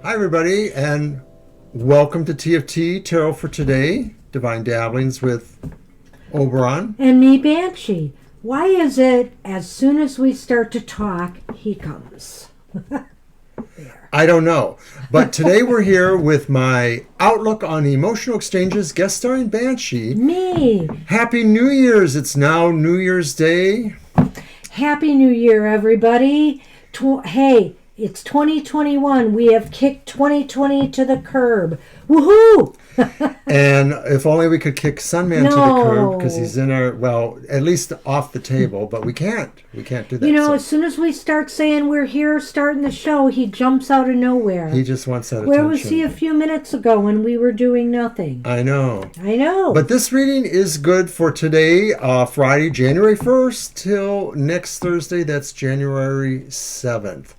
Hi, everybody, and welcome to TFT, Tarot for Today, Divine Dabblings with Oberon. And me, Banshee. Why is it as soon as we start to talk, he comes? I don't know, but today we're here with my outlook on emotional exchanges, guest starring Banshee. Me. Happy New Year's! It's now New Year's Day. Happy New Year, everybody. Hey, it's 2021. We have kicked 2020 to the curb. Woohoo! And if only we could kick Sunman to the No. curb, because he's in our, well, at least off the table, but we can't. We can't do that. You know, so as soon as we start saying we're here starting the show, he jumps out of nowhere. he just wants that Where attention. was he a few minutes ago when we were doing nothing? I know. I know. But this reading is good for today, Friday, January 1st, till next Thursday. That's January 7th.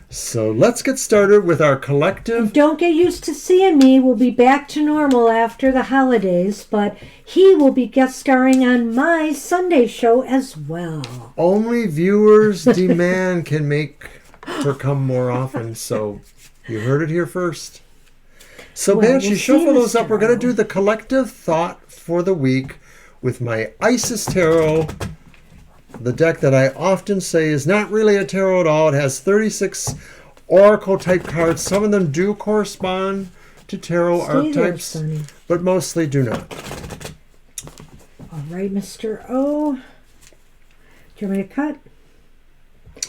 So let's get started with our collective. Don't get used to seeing me. We'll be back to normal after the holidays, but he will be guest starring on my Sunday show as well. Only viewers' demand can make her come more often. So you heard it here first. So Well, Banshee, we'll shuffle see, those up. Mr. We're going to O. do the collective thought for the week with my Isis Tarot. The deck that I often say is not really a tarot at all. It has 36 oracle type cards. Some of them do correspond to tarot Stay there, archetypes, Sonny. but mostly do not. All right, Mr. O. Do you want me to cut?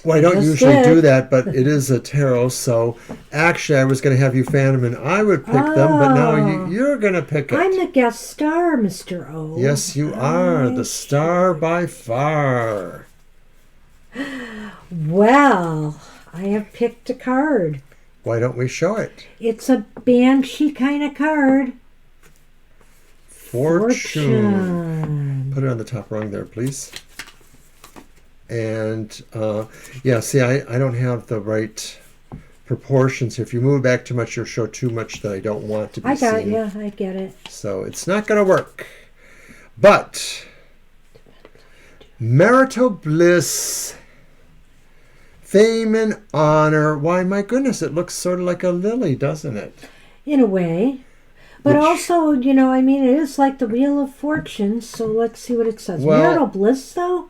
Well, I don't Just usually did. do that, but it is a tarot, so actually I was going to have you fan them and I would pick them, but now Oh. you're going to pick it. I'm the guest star, Mr. O. Yes, you are. The star by far. Well, I have picked a card. Why don't we show it? It's a Banshee kind of card. Fortune. Put it on the top rung there, please. And, yeah, see, I don't have the right proportions. If you move back too much, you'll show too much that I don't want to be seen. I got you. I get it. So it's not going to work. But marital bliss, fame and honor. Why, my goodness, it looks sort of like a lily, doesn't it? In a way. But Which- also, you know, I mean, it is like the Wheel of Fortune, so let's see what it says. Well- Marital bliss, though?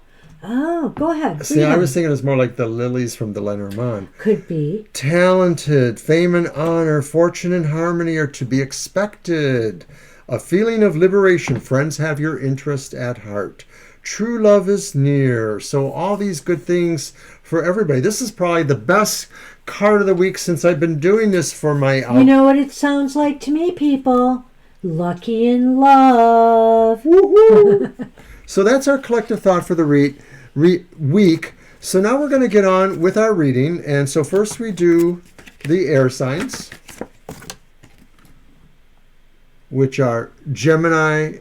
Oh, go ahead. See, I was thinking it was more like the lilies from the Lenormand. Could be. Talented, fame and honor, fortune and harmony are to be expected. A feeling of liberation. Friends have your interest at heart. True love is near. So all these good things for everybody. This is probably the best card of the week since I've been doing this for my... You know what it sounds like to me, people? Lucky in love. Woo-hoo. So that's our collective thought for the week. So now we're going to get on with our reading. And so first we do the air signs, which are Gemini.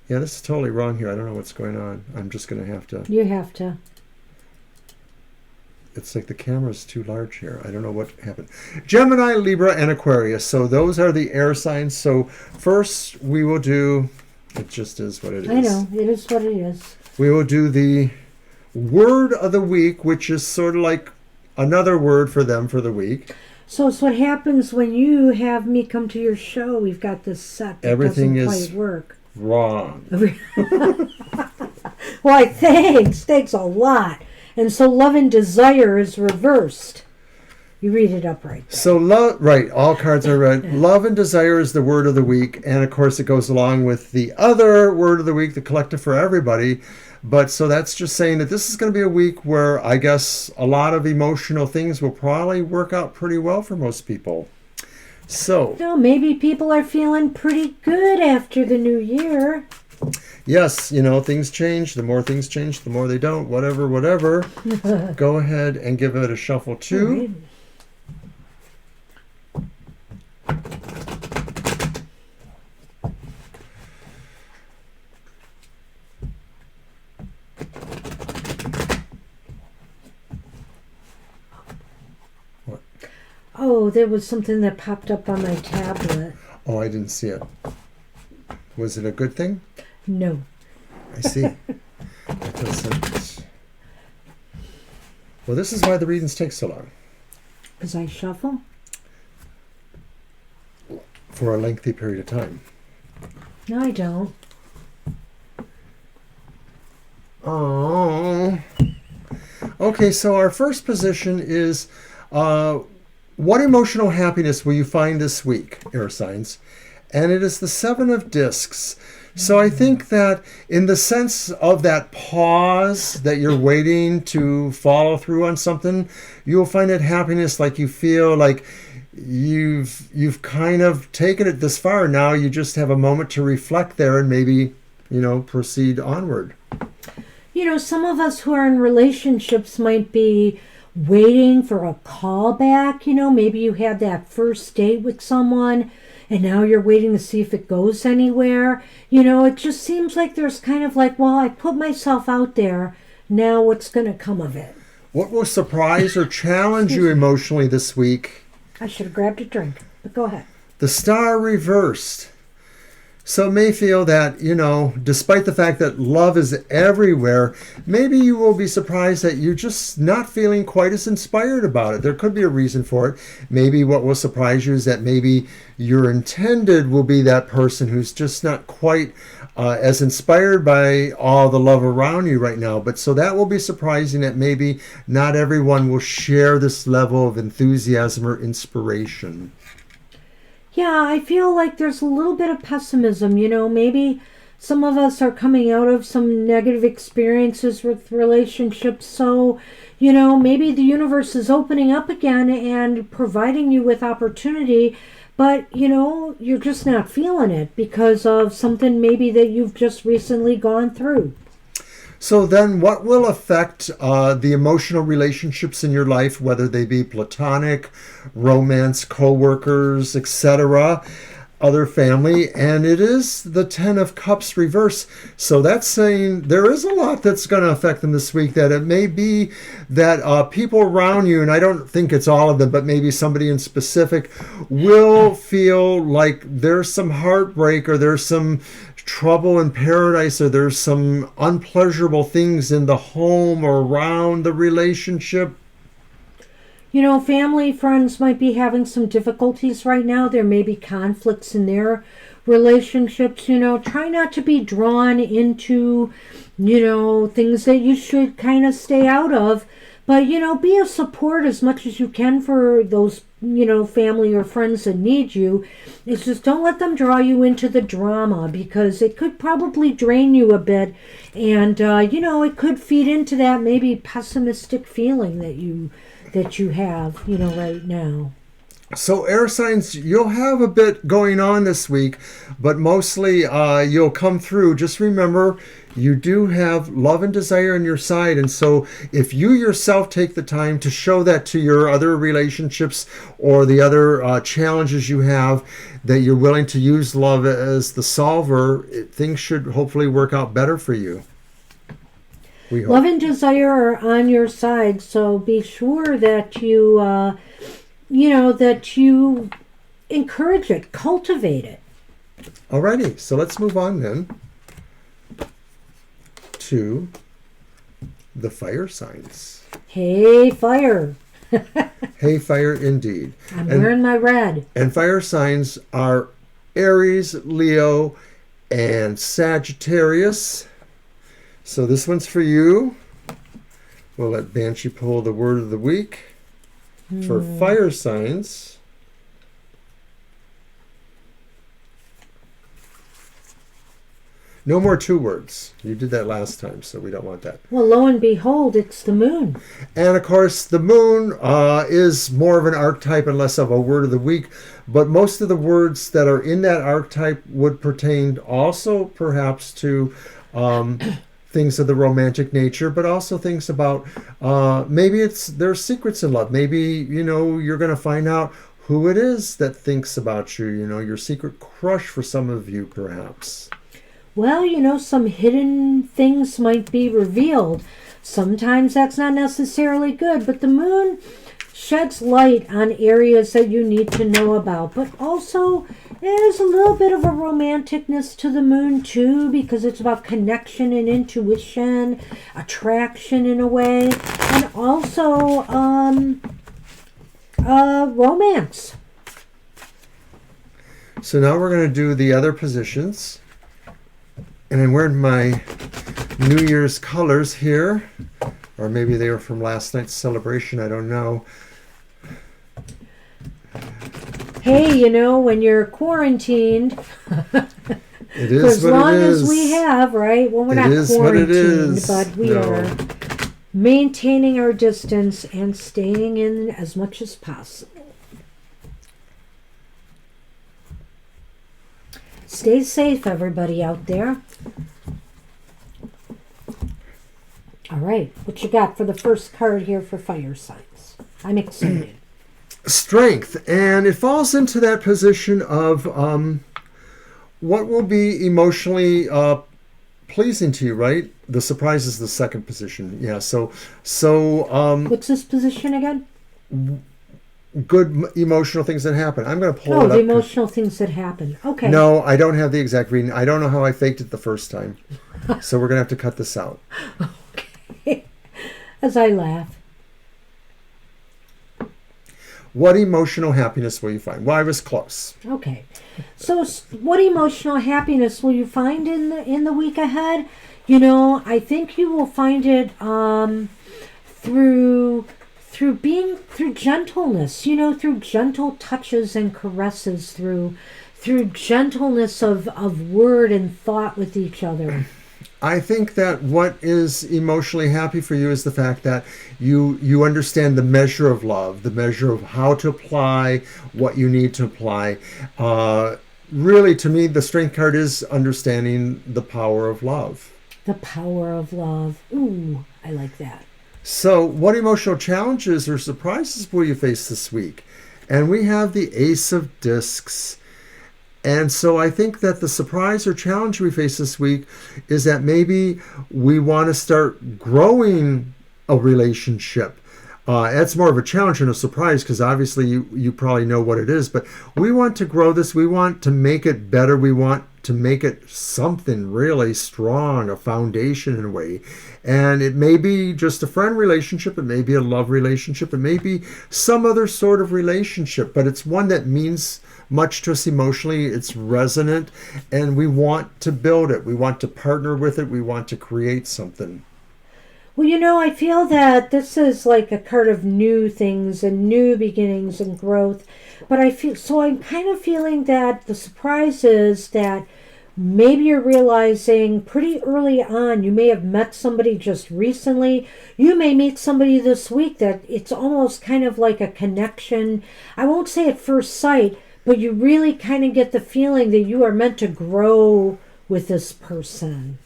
Yeah, this is totally wrong here. I don't know what's going on. I'm just going to have to... You have to. It's like the camera's too large here. I don't know what happened. Gemini, Libra, and Aquarius. So those are the air signs. So first we will do... It just is what it is. I know. It is what it is. We will do the word of the week, which is sort of like another word for them for the week. So it's what happens when you have me come to your show. We've got this set that Everything doesn't is quite work. Wrong. Why, thanks. Thanks a lot. And so love and desire is reversed. You read it upright. So, right, all cards are right. Love and desire is the word of the week. And, of course, it goes along with the other word of the week, the collective for everybody. But so that's just saying that this is going to be a week where I guess a lot of emotional things will probably work out pretty well for most people. So, No, maybe people are feeling pretty good after the new year. yes, you know, things change. The more things change, the more they don't. Whatever. Go ahead and give it a shuffle, too. All right. Oh, there was something that popped up on my tablet. Oh, I didn't see it. Was it a good thing? No. I see. It doesn't. Well, this is why the readings take so long. As I shuffle? for a lengthy period of time. No, I don't. Oh. Okay, so our first position is what emotional happiness will you find this week, air signs? And it is the Seven of Discs. So I think that in the sense of that pause that you're waiting to follow through on something, you'll find that happiness, like you feel like you've kind of taken it this far. Now you just have a moment to reflect there and maybe, proceed onward. Some of us who are in relationships might be waiting for a call back. Maybe you had that first date with someone and now you're waiting to see if it goes anywhere. It just seems like there's kind of like, well, I put myself out there. Now what's going to come of it? What will surprise or challenge you emotionally this week? I should have grabbed a drink, but go ahead. The Star reversed. So it may feel that, despite the fact that love is everywhere, maybe you will be surprised that you're just not feeling quite as inspired about it. There could be a reason for it. Maybe what will surprise you is that maybe your intended will be that person who's just not quite as inspired by all the love around you right now. But so that will be surprising that maybe not everyone will share this level of enthusiasm or inspiration. Yeah, I feel like there's a little bit of pessimism. Maybe some of us are coming out of some negative experiences with relationships. So, maybe the universe is opening up again and providing you with opportunity. But, you're just not feeling it because of something maybe that you've just recently gone through. So then what will affect the emotional relationships in your life, whether they be platonic, romance, co-workers, etc., other family? And it is the Ten of Cups reverse. So that's saying there is a lot that's going to affect them this week, that it may be that people around you, and I don't think it's all of them, but maybe somebody in specific, will feel like there's some heartbreak or there's some trouble in paradise, or there's some unpleasurable things in the home or around the relationship. Family, friends might be having some difficulties right now. There may be conflicts in their relationships. Try not to be drawn into, things that you should kind of stay out of. But, be a support as much as you can for those, family or friends that need you. It's just don't let them draw you into the drama, because it could probably drain you a bit. And, it could feed into that maybe pessimistic feeling that you have, right now. So air signs, you'll have a bit going on this week, but mostly you'll come through. Just remember, you do have love and desire on your side. And so if you yourself take the time to show that to your other relationships or the other challenges you have, that you're willing to use love as the solver, things should hopefully work out better for you. Love and desire are on your side, so be sure that you, that you encourage it, cultivate it. Alrighty, so let's move on then to the fire signs. Hey, fire. Hey, fire indeed. I'm wearing my red. And fire signs are Aries, Leo, and Sagittarius. So this one's for you. We'll let Banshee pull the word of the week for fire signs. No more 2 words. You did that last time, so we don't want that. Well, lo and behold, it's the moon. And of course, the moon is more of an archetype and less of a word of the week. But most of the words that are in that archetype would pertain also perhaps to things of the romantic nature, but also things about maybe there's secrets in love. Maybe, you're going to find out who it is that thinks about you, your secret crush for some of you perhaps. Well, some hidden things might be revealed. Sometimes that's not necessarily good, but the moon sheds light on areas that you need to know about. But also, there's a little bit of a romanticness to the moon, too, because it's about connection and intuition, attraction in a way, and also romance. So now we're going to do the other positions. And I'm wearing my New Year's colors here. Or maybe they were from last night's celebration. I don't know. Hey, you know, when you're quarantined, It for is as what long it as is. we have, right? Well, we're It not is what it quarantined, is. but we No. are maintaining our distance and staying in as much as possible. Stay safe, everybody out there. All right, what you got for the first card here for fire signs? I'm excited. Strength. And it falls into that position of what will be emotionally pleasing to you, right? The surprise is the second position. Yeah, so What's this position again? good emotional things that happen. I'm going to pull Oh, it up. the emotional things that happen. Okay. No, I don't have the exact reading. I don't know how I faked it the first time. So we're going to have to cut this out. Okay. As I laugh. What emotional happiness will you find? Well, I was close. Okay. So what emotional happiness will you find in the week ahead? You know, I think you will find it through gentleness, you know, through gentle touches and caresses, through gentleness of word and thought with each other. I think that what is emotionally happy for you is the fact that you understand the measure of love, the measure of how to apply what you need to apply. Really, to me, the strength card is understanding the power of love. The power of love. Ooh, I like that. So, what emotional challenges or surprises will you face this week? And we have the Ace of Discs. And so I think that the surprise or challenge we face this week is that maybe we want to start growing a relationship. That's more of a challenge than a surprise because obviously you probably know what it is. But we want to grow this. We want to make it better. We want to make it something really strong, a foundation in a way. And it may be just a friend relationship. It may be a love relationship. It may be some other sort of relationship. But it's one that means much to us emotionally. It's resonant. And we want to build it. We want to partner with it. We want to create something. Well, you know, I feel that this is like a card of new things and new beginnings and growth. But I'm kind of feeling that the surprise is that maybe you're realizing pretty early on, you may have met somebody just recently. You may meet somebody this week that it's almost kind of like a connection. I won't say at first sight, but you really kind of get the feeling that you are meant to grow with this person.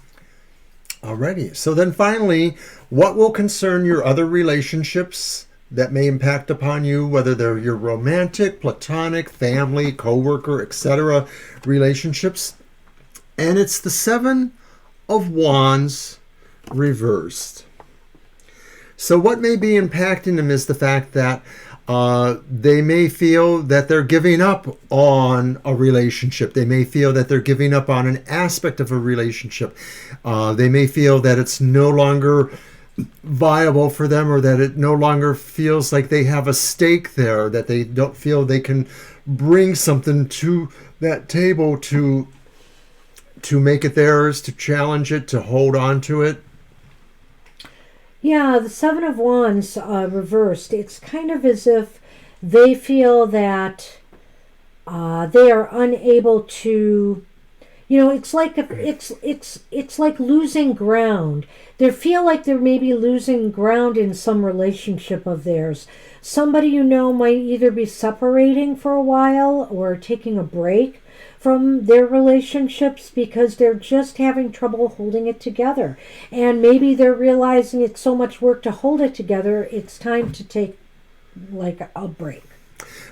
Alrighty. So then finally, what will concern your other relationships that may impact upon you, whether they're your romantic, platonic, family, coworker, etc. relationships? And it's the Seven of Wands reversed. So what may be impacting them is the fact that they may feel that they're giving up on a relationship. They may feel that they're giving up on an aspect of a relationship. They may feel that it's no longer viable for them, or that it no longer feels like they have a stake there, that they don't feel they can bring something to that table to make it theirs, to challenge it, to hold on to it. Yeah, the Seven of Wands reversed. It's kind of as if they feel that they are unable to, you know, it's like it's like losing ground. They feel like they're maybe losing ground in some relationship of theirs. Somebody you know might either be separating for a while or taking a break from their relationships because they're just having trouble holding it together. And maybe they're realizing it's so much work to hold it together, it's time to take like a break.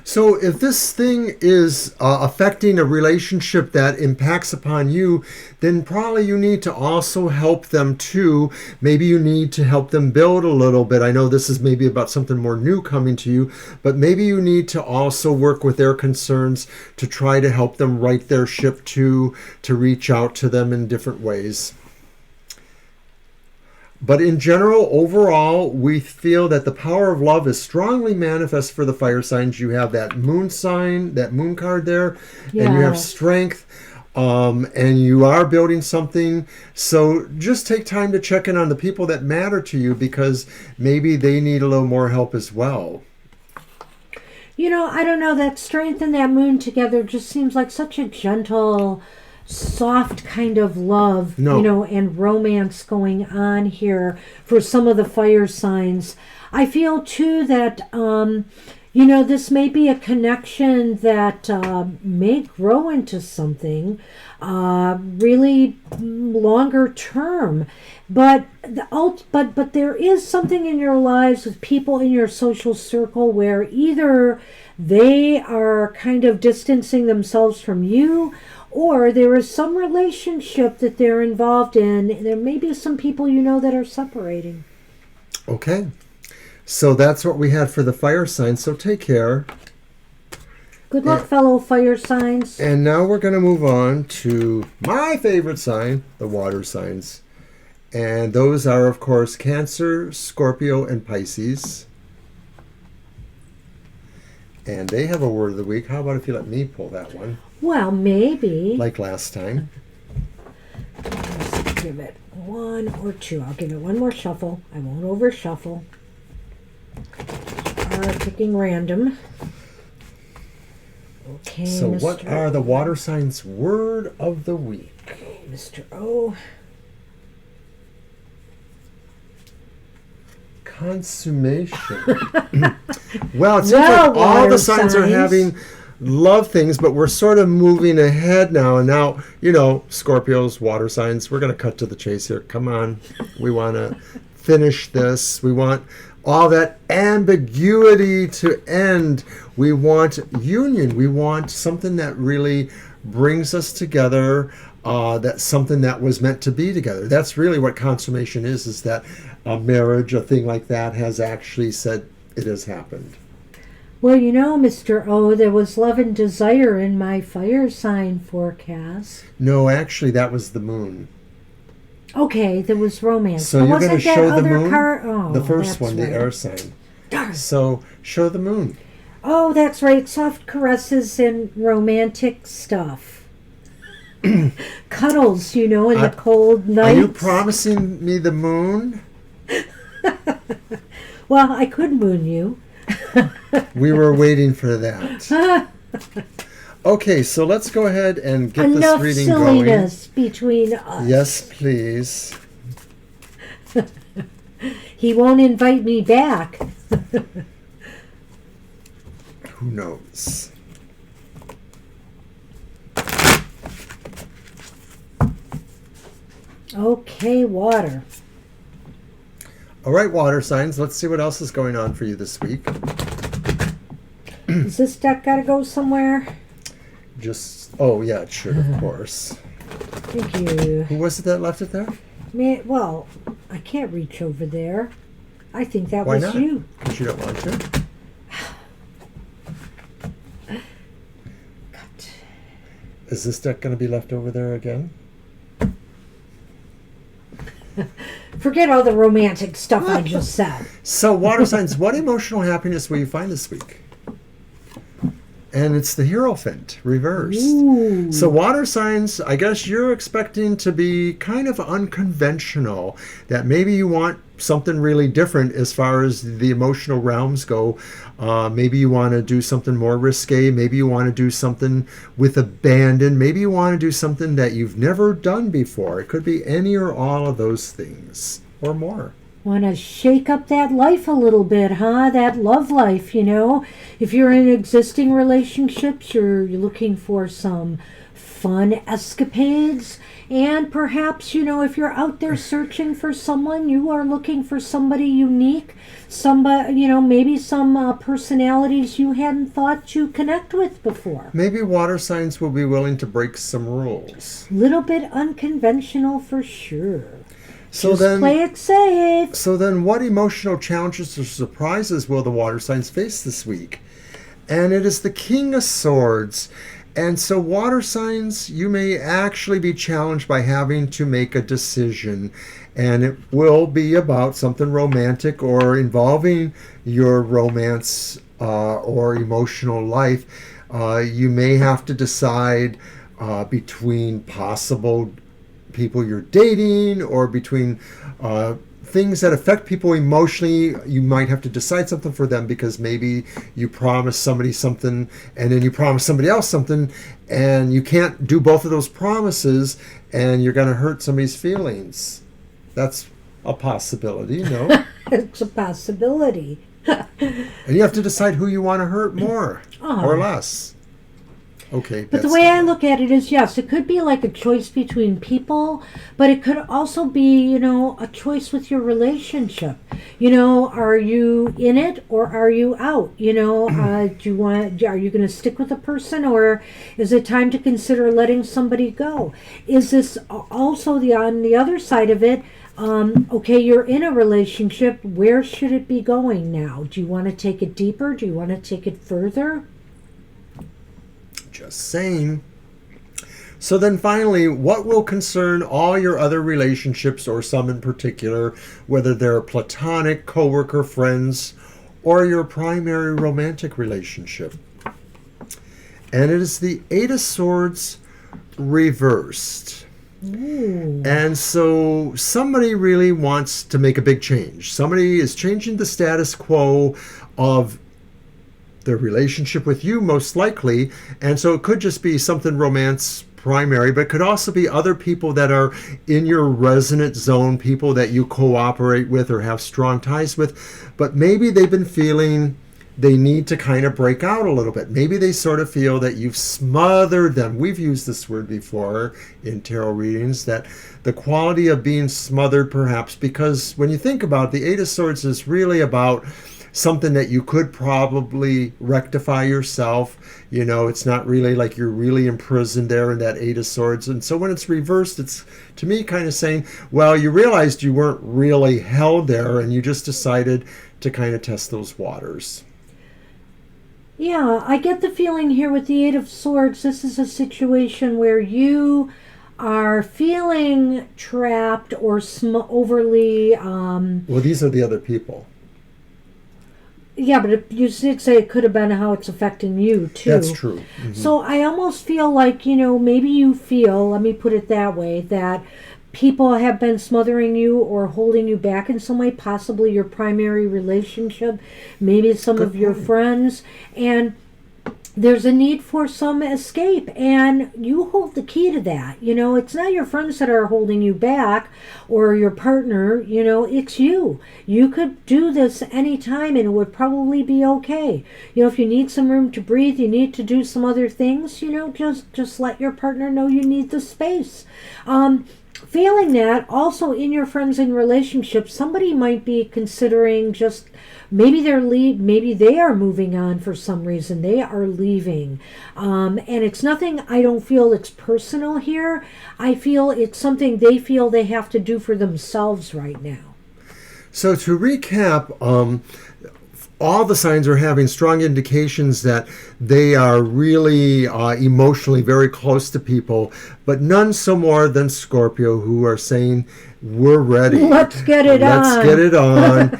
So if this thing is affecting a relationship that impacts upon you, then probably you need to also help them too. Maybe you need to help them build a little bit. I know this is maybe about something more new coming to you, but maybe you need to also work with their concerns to try to help them right their ship too, to reach out to them in different ways. But in general, overall, we feel that the power of love is strongly manifest for the fire signs. You have that moon sign, that moon card there, and you have strength, and you are building something. So just take time to check in on the people that matter to you, because maybe they need a little more help as well. I don't know, that strength and that moon together just seems like such a gentle, soft kind of love, and romance going on here for some of the fire signs. I feel too that, this may be a connection that may grow into something really longer term. But there is something in your lives with people in your social circle where either they are kind of distancing themselves from you, or there is some relationship that they're involved in. There may be some people that are separating. Okay. So that's what we had for the fire signs. So take care. Good luck, fellow fire signs. And now we're going to move on to my favorite sign, the water signs. And those are, of course, Cancer, Scorpio, and Pisces. And they have a word of the week. How about if you let me pull that one? Well, maybe. Like last time. Let's give it one or two. I'll give it one more shuffle. I won't over shuffle. Picking random. Okay, so Mr. what are the water signs' word of the week? Okay, Mr. O. Consummation. Well, it seems like all the signs are having love things, but we're sort of moving ahead now. And now, Scorpios, water signs, we're going to cut to the chase here. Come on. We want to finish this. We want all that ambiguity to end. We want union. We want something that really brings us together. That's something that was meant to be together. That's really what consummation is that a marriage, a thing like that, has actually said it has happened. Well, Mr. O, there was love and desire in my fire sign forecast. No, actually, that was the moon. Okay, there was romance. So you're going to show the moon? The first one, the air sign. Darn. So show the moon. Oh, that's right. Soft caresses and romantic stuff. Cuddles, in the cold nights. Are you promising me the moon? Well, I could moon you. We were waiting for that. Okay, so let's go ahead and get this reading going. Enough silliness between us. Yes, please. He won't invite me back. Who knows? Okay, water. All right, water signs. Let's see what else is going on for you this week. Does this deck got to go somewhere? Oh, yeah, it should, of course. Thank you. Who was it that left it there? Well, I can't reach over there. I think that Why was not? you. Because you don't want to? Cut. Is this deck going to be left over there again? Forget all the romantic stuff I just said. So, water signs, what emotional happiness will you find this week? And it's the Hierophant reversed. Ooh. So water signs, I guess you're expecting to be kind of unconventional, that maybe you want something really different as far as the emotional realms go. Maybe you want to do something more risque. Maybe you want to do something with abandon. Maybe you want to do something that you've never done before. It could be any or all of those things or more. Want to shake up that life a little bit, huh? That love life, If you're in existing relationships, you're looking for some fun escapades. And perhaps, if you're out there searching for someone, you are looking for somebody unique. Somebody, maybe some personalities you hadn't thought to connect with before. Maybe water signs will be willing to break some rules. Little bit unconventional for sure. So Just then, play it safe. So then what emotional challenges or surprises will the water signs face this week? And it is the King of Swords. And so, water signs, you may actually be challenged by having to make a decision. And it will be about something romantic or involving your romance or emotional life. You may have to decide between possible people you're dating or between things that affect people emotionally. You might have to decide something for them because maybe you promise somebody something and then you promise somebody else something, and you can't do both of those promises, and you're going to hurt somebody's feelings. That's a possibility, no? It's a possibility. And you have to decide who you want to hurt more or less. Okay. But the way I look at it is, yes, it could be like a choice between people, but it could also be, a choice with your relationship. Are you in it or are you out? Do you are you going to stick with a person, or is it time to consider letting somebody go? Is this also on the other side of it? Okay, you're in a relationship. Where should it be going now? Do you want to take it deeper? Do you want to take it further? Just saying. So then finally, what will concern all your other relationships, or some in particular, whether they're platonic, coworker, friends, or your primary romantic relationship? And it is the Eight of Swords reversed. Ooh. And so somebody really wants to make a big change. Somebody is changing the status quo of their relationship with you, most likely. And so it could just be something romance primary, but it could also be other people that are in your resonant zone, people that you cooperate with or have strong ties with. But maybe they've been feeling they need to kind of break out a little bit. Maybe they sort of feel that you've smothered them. We've used this word before in tarot readings, that the quality of being smothered, perhaps, because when you think about it, the Eight of Swords is really about something that you could probably rectify yourself. It's not really like you're really imprisoned there in that Eight of Swords. And so when it's reversed, it's, to me, kind of saying, well, you realized you weren't really held there and you just decided to kind of test those waters. Yeah, I get the feeling here with the Eight of Swords, this is a situation where you are feeling trapped or overly... Well, these are the other people. Yeah, but you did say it could have been how it's affecting you, too. That's true. Mm-hmm. So I almost feel like, maybe you feel, let me put it that way, that people have been smothering you or holding you back in some way, possibly your primary relationship, maybe some of your friends, and there's a need for some escape, and you hold the key to that. It's not your friends that are holding you back or your partner, it's you. You could do this anytime and it would probably be okay. If you need some room to breathe, you need to do some other things, just let your partner know you need the space. Failing that, also in your friends and relationships, somebody might be considering just maybe maybe they are moving on for some reason. They are leaving. And it's nothing, I don't feel it's personal here. I feel it's something they feel they have to do for themselves right now. So to recap, all the signs are having strong indications that they are really emotionally very close to people, but none so more than Scorpio, who are saying, we're ready. Let's get it on. Let's get it on.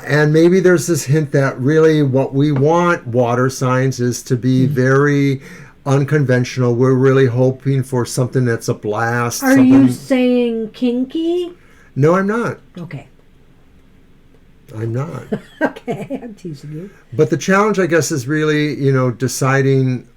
And maybe there's this hint that really what we want, water signs, is to be very unconventional. We're really hoping for something that's a blast. Are you saying kinky? No, I'm not. Okay. I'm not. Okay, I'm teasing you. But the challenge, I guess, is really, deciding,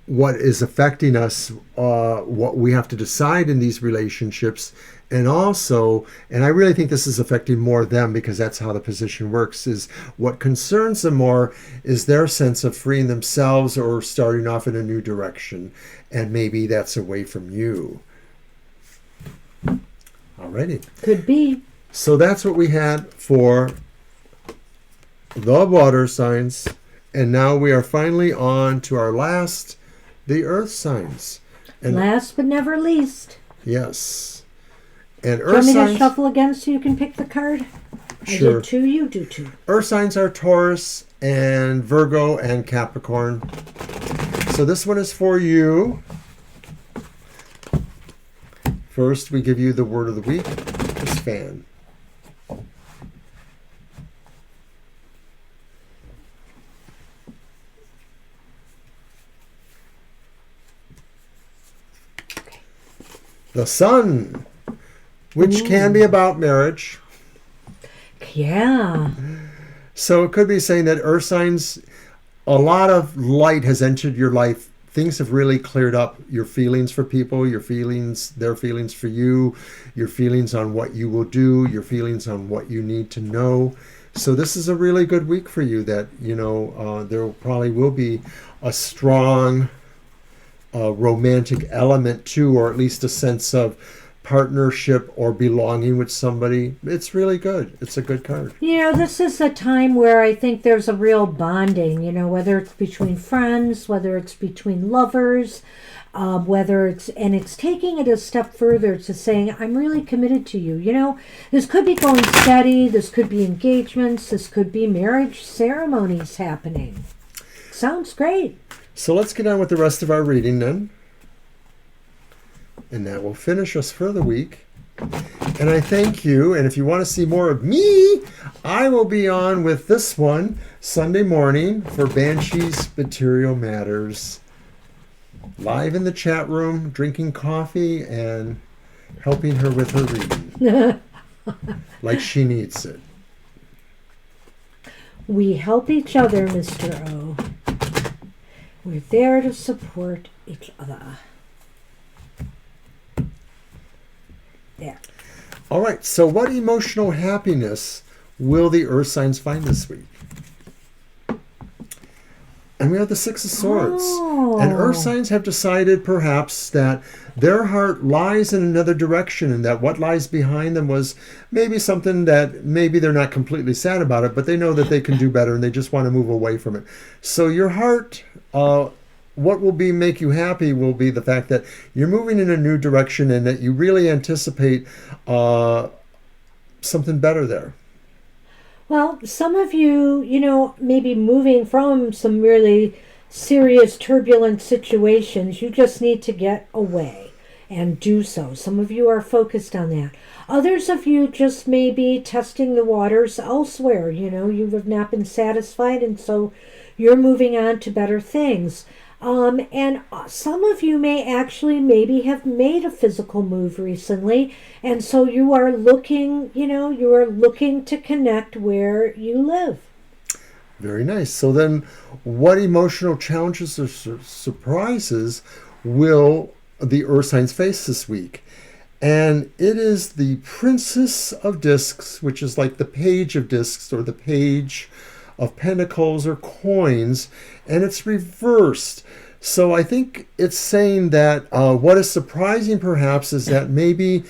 what is affecting us, what we have to decide in these relationships. And also, and I really think this is affecting more them because that's how the position works, is what concerns them more is their sense of freeing themselves or starting off in a new direction. And maybe that's away from you. Alrighty. Could be. So that's what we had for the water signs. And now we are finally on to our last, the earth signs. And last but never least. yes. And Do you earth want me signs. to shuffle again so you can pick the card? I Sure. did too, you do too. Earth signs are Taurus and Virgo and Capricorn. So this one is for you. First, we give you the word of the week. It's fan. The sun, which can be about marriage. Yeah. So it could be saying that earth signs, a lot of light has entered your life. Things have really cleared up your feelings for people, your feelings, their feelings for you, your feelings on what you will do, your feelings on what you need to know. So this is a really good week for you that, there probably will be a strong romantic element too, or at least a sense of partnership or belonging with somebody. It's really good. It's a good card. This is a time where I think there's a real bonding, whether it's between friends, whether it's between lovers, it's taking it a step further to saying, I'm really committed to you. This could be going steady, this could be engagements, this could be marriage ceremonies happening. Sounds great. So let's get on with the rest of our reading then. And that will finish us for the week. And I thank you. And if you want to see more of me, I will be on with this one Sunday morning for Banshee's Material Matters. Live in the chat room, drinking coffee and helping her with her reading. Like she needs it. We help each other, Mr. O. We're there to support each other. There. All right, so what emotional happiness will the earth signs find this week? And we have the Six of Swords. Oh. And earth signs have decided perhaps that their heart lies in another direction and that what lies behind them was maybe something that maybe they're not completely sad about it, but they know that they can do better and they just want to move away from it. So your heart, what will make you happy will be the fact that you're moving in a new direction and that you really anticipate something better there. Well, some of you, maybe moving from some really serious, turbulent situations, you just need to get away and do so. Some of you are focused on that. Others of you just may be testing the waters elsewhere. You have not been satisfied, and so you're moving on to better things. And some of you may actually maybe have made a physical move recently, and so you are looking, to connect where you live. Very nice. So then what emotional challenges or surprises will the earth signs face this week? And it is the Princess of Discs, which is like the Page of Discs or the Page of Pentacles or coins, and it's reversed. So I think it's saying that what is surprising perhaps is that maybe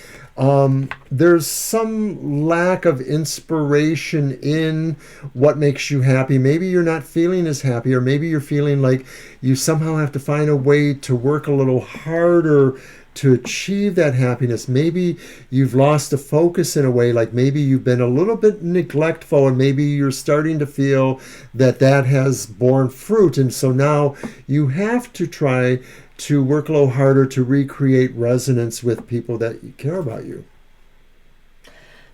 there's some lack of inspiration in what makes you happy. Maybe you're not feeling as happy, or maybe you're feeling like you somehow have to find a way to work a little harder to achieve that happiness. Maybe you've lost a focus in a way, like maybe you've been a little bit neglectful and maybe you're starting to feel that has borne fruit. And so now you have to try to work a little harder to recreate resonance with people that care about you.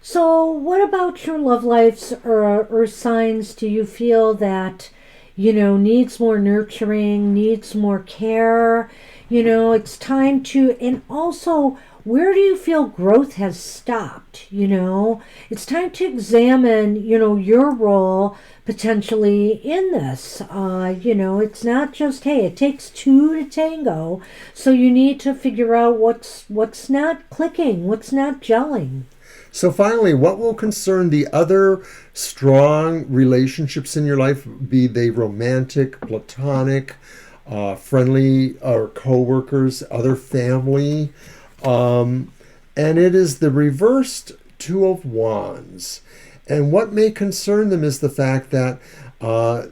So what about your love lives or earth signs? Do you feel that, needs more nurturing, needs more care? It's time to, and also, where do you feel growth has stopped? It's time to examine, your role potentially in this. It's not just, hey, it takes two to tango. So you need to figure out what's not clicking, what's not gelling. So finally, what will concern the other strong relationships in your life, be they romantic, platonic, friendly, or co-workers, other family? And it is the reversed Two of Wands. And what may concern them is the fact that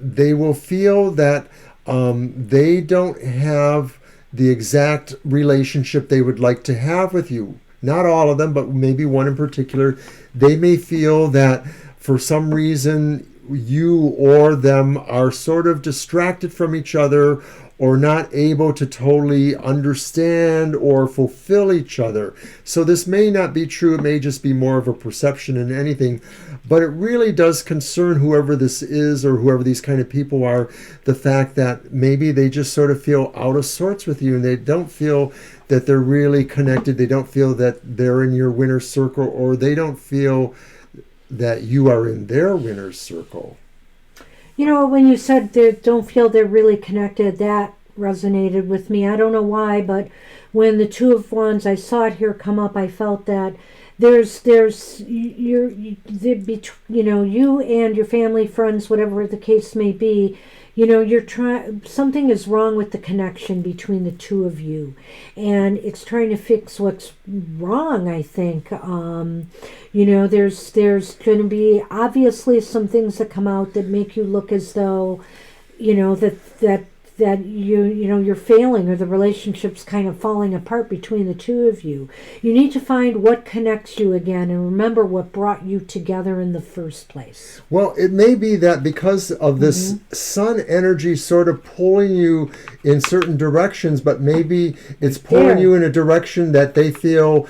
they will feel that they don't have the exact relationship they would like to have with you. Not all of them, but maybe one in particular. They may feel that for some reason you or them are sort of distracted from each other or not able to totally understand or fulfill each other. So this may not be true. It may just be more of a perception than anything. But it really does concern whoever this is or whoever these kind of people are, the fact that maybe they just sort of feel out of sorts with you and they don't feel that they're really connected. They don't feel that they're in your winner's circle, or they don't feel that you are in their winner's circle. You know, when you said they don't feel they're really connected, that resonated with me. I don't know why, but when the Two of Wands, I saw it here come up, I felt that you and your family, friends, whatever the case may be, you're trying, something is wrong with the connection between the two of you, and it's trying to fix what's wrong, I think. There's going to be obviously some things that come out that make you look as though, that you're failing, or the relationship's kind of falling apart between the two of you. You need to find what connects you again and remember what brought you together in the first place. Well, it may be that because of this sun energy sort of pulling you in certain directions, but maybe it's pulling you in a direction that they feel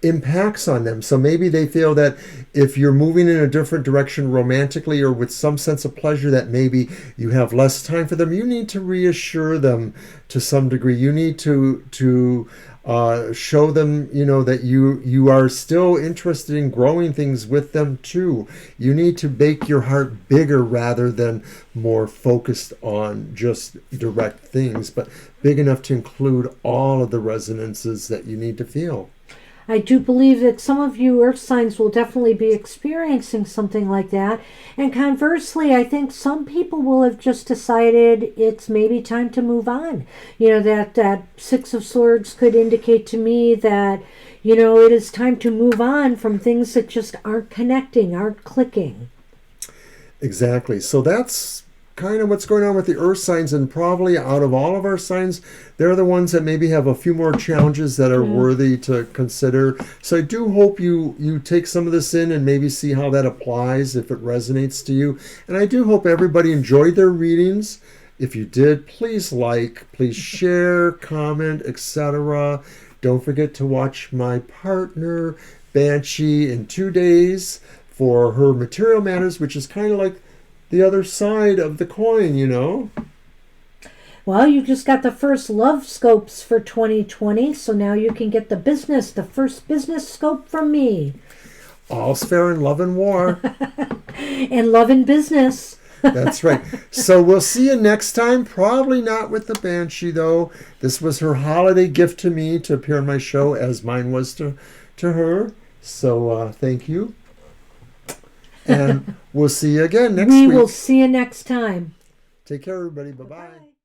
impacts on them. So maybe they feel that if you're moving in a different direction romantically or with some sense of pleasure, that maybe you have less time for them. You need to reassure them to some degree. You need to show them, that you are still interested in growing things with them too. You need to make your heart bigger rather than more focused on just direct things, but big enough to include all of the resonances that you need to feel. I do believe that some of you earth signs will definitely be experiencing something like that. And conversely, I think some people will have just decided it's maybe time to move on. That Six of Swords could indicate to me that, it is time to move on from things that just aren't connecting, aren't clicking. Exactly. So that's kind of what's going on with the earth signs, and probably out of all of our signs, they're the ones that maybe have a few more challenges that are worthy to consider. So I do hope you take some of this in and maybe see how that applies, if it resonates to you. And I do hope everybody enjoyed their readings. If you did, please please share, comment, etc. Don't forget to watch my partner Banshee in 2 days for her Material Matters, which is kind of like the other side of the coin. Well, you just got the first love scopes for 2020, so now you can get the first business scope from me. All's fair in love and war. And love and business. That's right. So we'll see you next time. Probably not with the Banshee, though. This was her holiday gift to me to appear on my show, as mine was to her. So thank you. And we'll see you again next week. We will see you next time. Take care, everybody. Bye-bye.